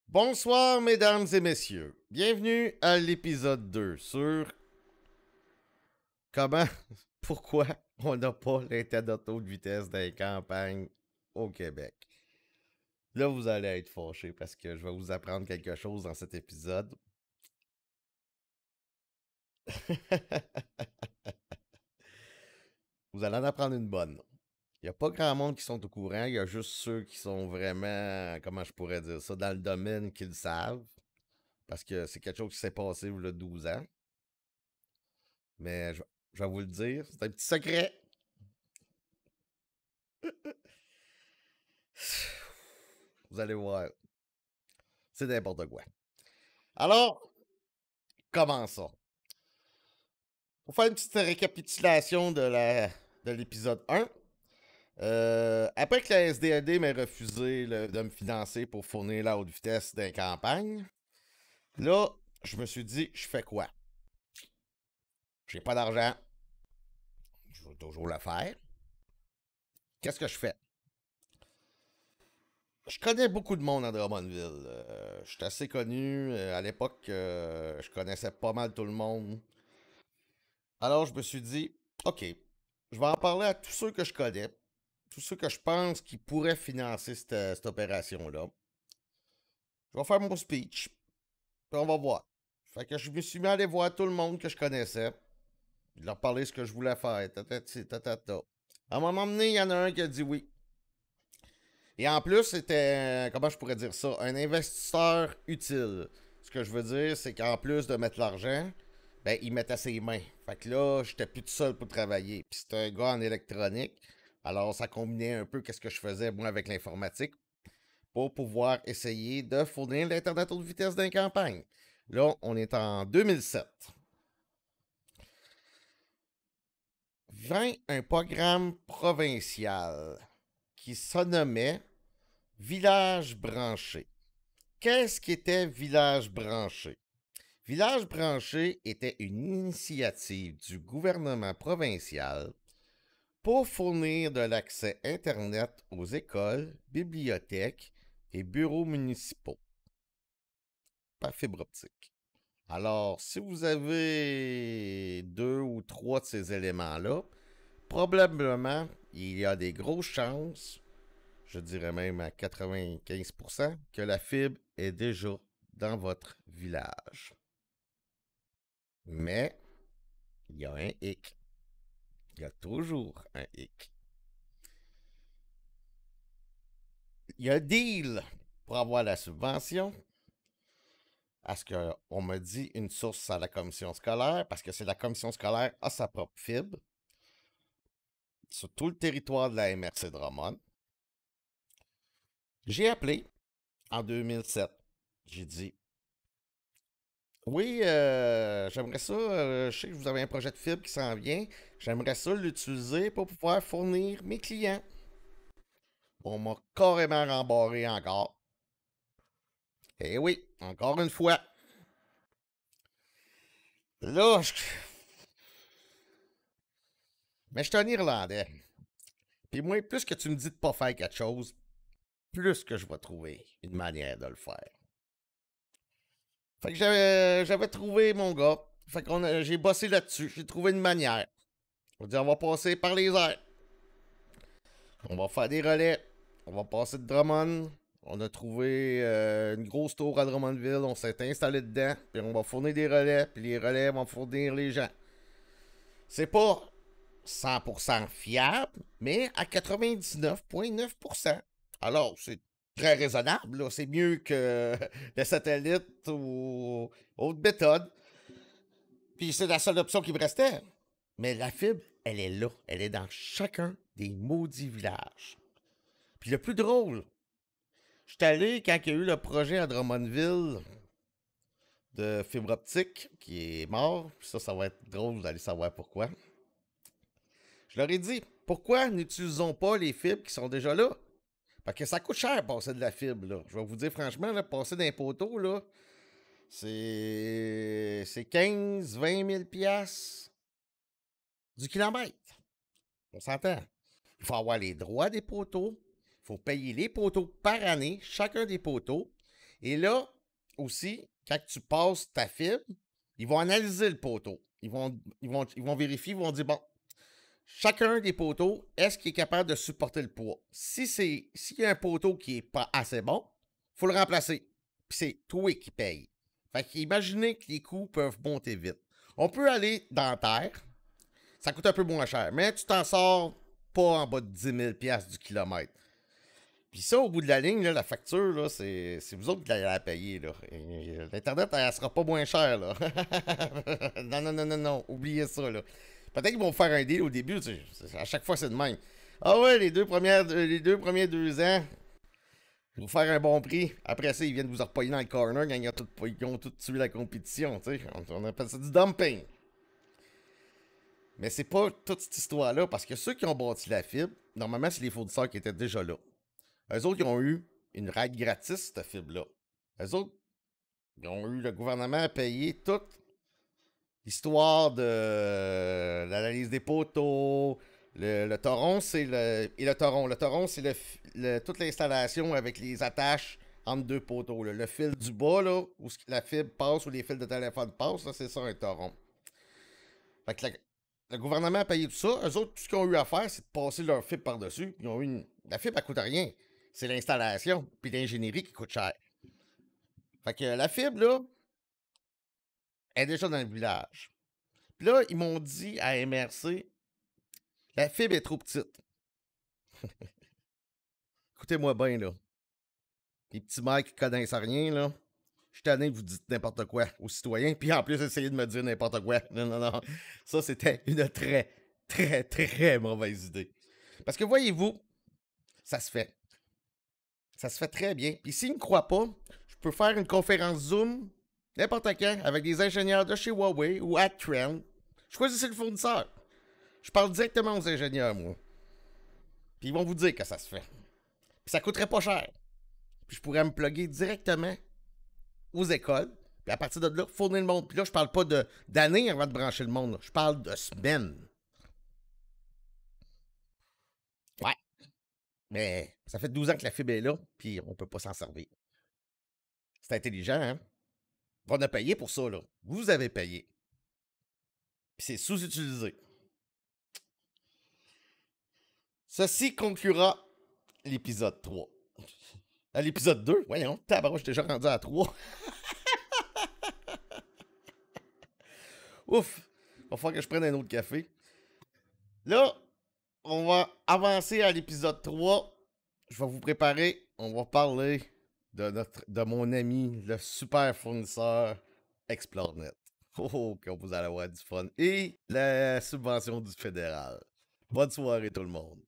Bonsoir, mesdames et messieurs. Bienvenue à l'épisode 2 sur comment, pourquoi on n'a pas l'internet haute vitesse dans les campagnes au Québec. Là, vous allez être fâchés parce que je vais vous apprendre quelque chose dans cet épisode. Vous allez en apprendre une bonne. Il n'y a pas grand monde qui sont au courant, il y a juste ceux qui sont vraiment, comment je pourrais dire ça, dans le domaine qui le savent. Parce que c'est quelque chose qui s'est passé il y a 12 ans. Mais je vais vous le dire, c'est un petit secret. Vous allez voir. C'est n'importe quoi. Alors, commençons. Pour faire une petite récapitulation de l'épisode 1, après que la SDAD m'ait refusé de me financer pour fournir la haute vitesse dans les campagnes, là, je me suis dit, je fais quoi? J'ai pas d'argent. Je vais toujours le faire. Qu'est-ce que je fais? Je connais beaucoup de monde à Drummondville. Je suis assez connu. À l'époque, je connaissais pas mal tout le monde. Alors, je me suis dit, OK, je vais en parler à tous ceux que je connais, tous ceux que je pense qui pourraient financer cette opération-là. Je vais faire mon speech, puis on va voir. Fait que je me suis mis à aller voir tout le monde que je connaissais, de leur parler ce que je voulais faire, ta. À un moment donné, il y en a un qui a dit oui. Et en plus, c'était, comment je pourrais dire ça, un investisseur utile. Ce que je veux dire, c'est qu'en plus de mettre l'argent, ben, il mettait ses mains. Fait que là, j'étais plus tout seul pour travailler. Puis c'était un gars en électronique. Alors, ça combinait un peu qu'est-ce que je faisais, moi, avec l'informatique, pour pouvoir essayer de fournir l'Internet haute vitesse dans les campagnes. Là, on est en 2007. Vint un programme provincial qui se nommait Village branché. Qu'est-ce qu'était Village branché? Village branché était une initiative du gouvernement provincial pour fournir de l'accès Internet aux écoles, bibliothèques et bureaux municipaux par fibre optique. Alors, si vous avez deux ou trois de ces éléments-là, probablement, il y a des grosses chances, je dirais même à 95%, que la fibre est déjà dans votre village. Mais, il y a un hic. Il y a toujours un hic. Il y a un deal pour avoir la subvention. À ce qu'on me dit une source à la commission scolaire, parce que c'est la commission scolaire a sa propre fibre sur tout le territoire de la MRC Drummond. J'ai appelé en 2007. J'ai dit, oui, j'aimerais ça, je sais que vous avez un projet de fibre qui s'en vient, j'aimerais ça l'utiliser pour pouvoir fournir mes clients. On m'a carrément rembarré encore. Eh oui, encore une fois. Là, mais je suis un Irlandais. Puis moi, plus que tu me dis de pas faire quelque chose, plus que je vais trouver une manière de le faire. Fait que j'avais trouvé mon gars. Fait que j'ai bossé là-dessus. J'ai trouvé une manière. On va passer par les airs. On va faire des relais. On va passer de Drummond. On a trouvé une grosse tour à Drummondville. On s'est installé dedans. Puis on va fournir des relais. Puis les relais vont fournir les gens. C'est pas 100% fiable, mais à 99,9%. Alors, c'est très raisonnable. Là. C'est mieux que le satellite ou autre méthode. Puis c'est la seule option qui me restait. Mais la fibre, elle est là. Elle est dans chacun des maudits villages. Puis le plus drôle, je suis allé quand il y a eu le projet à Drummondville de fibre optique qui est mort. Puis ça va être drôle, vous allez savoir pourquoi. Je leur ai dit, pourquoi n'utilisons pas les fibres qui sont déjà là? Parce que ça coûte cher passer de la fibre, là. Je vais vous dire franchement, là, passer d'un poteau, là, c'est 15, 20 000 piastres du kilomètre. On s'entend. Il faut avoir les droits des poteaux. Il faut payer les poteaux par année, chacun des poteaux. Et là, aussi, quand tu passes ta fibre, ils vont analyser le poteau. Ils vont vérifier, ils vont dire, bon, chacun des poteaux, est-ce qu'il est capable de supporter le poids? S'il y a un poteau qui n'est pas assez bon, il faut le remplacer. Puis c'est toi qui paye. Fait qu'imaginez que les coûts peuvent monter vite. On peut aller dans la terre, ça coûte un peu moins cher, mais tu t'en sors pas en bas de 10 000 $ du kilomètre. Puis ça, au bout de la ligne, là, la facture, là, c'est vous autres qui allez la payer. L'Internet, elle sera pas moins chère. Là. Non, non, non, non, non. Oubliez ça. Là. Peut-être qu'ils vont faire un deal au début. À chaque fois, c'est de même. Ah ouais, les deux premiers 2 ans, ils vont faire un bon prix. Après ça, ils viennent vous repayer dans le corner quand ils ont tout tué la compétition. On appelle ça du dumping. Mais c'est pas toute cette histoire-là, parce que ceux qui ont bâti la fibre, normalement, c'est les fournisseurs qui étaient déjà là. Eux autres, ils ont eu une ride gratis, cette fibre-là. Eux autres, ils ont eu le gouvernement à payer toute l'histoire de l'analyse des poteaux. Le torron, c'est le. Et le torron. Le torron, c'est toute l'installation avec les attaches entre deux poteaux. Là. Le fil du bas, là, où la fibre passe, où les fils de téléphone passent, là, c'est ça un torron. Fait que le gouvernement a payé tout ça. Eux autres, tout ce qu'ils ont eu à faire, c'est de passer leur fibre par-dessus. Ils ont eu la fibre, elle coûte rien. C'est l'installation puis l'ingénierie qui coûte cher. Fait que la fibre, là, est déjà dans le village. Puis là, ils m'ont dit à MRC, la fibre est trop petite. Écoutez-moi bien, là. Les petits mecs qui connaissent rien, là. Je suis tanné que vous dites n'importe quoi aux citoyens, puis en plus, essayez de me dire n'importe quoi. Non, non, non. Ça, c'était une très, très, très mauvaise idée. Parce que voyez-vous, ça se fait. Ça se fait très bien. Puis s'ils ne me croient pas, je peux faire une conférence Zoom n'importe quand avec des ingénieurs de chez Huawei ou Adtran. Choisissez le fournisseur. Je parle directement aux ingénieurs, moi. Puis ils vont vous dire que ça se fait. Puis ça coûterait pas cher. Puis je pourrais me plugger directement aux écoles. Puis à partir de là, fournir le monde. Puis là, je parle pas d'années avant de brancher le monde. Là. Je parle de semaines. Ouais. Mais ça fait 12 ans que la fibre est là, puis on peut pas s'en servir. C'est intelligent, hein? On a payé pour ça, là. Vous avez payé. Puis c'est sous-utilisé. Ceci conclura l'épisode 3. À l'épisode 2, voyons, tabarouche, je suis déjà rendu à 3. Ouf, il va falloir que je prenne un autre café. Là, on va avancer à l'épisode 3. Je vais vous préparer. On va parler de mon ami, le super fournisseur ExploreNet. Oh, que vous allez avoir du fun. Et la subvention du fédéral. Bonne soirée tout le monde.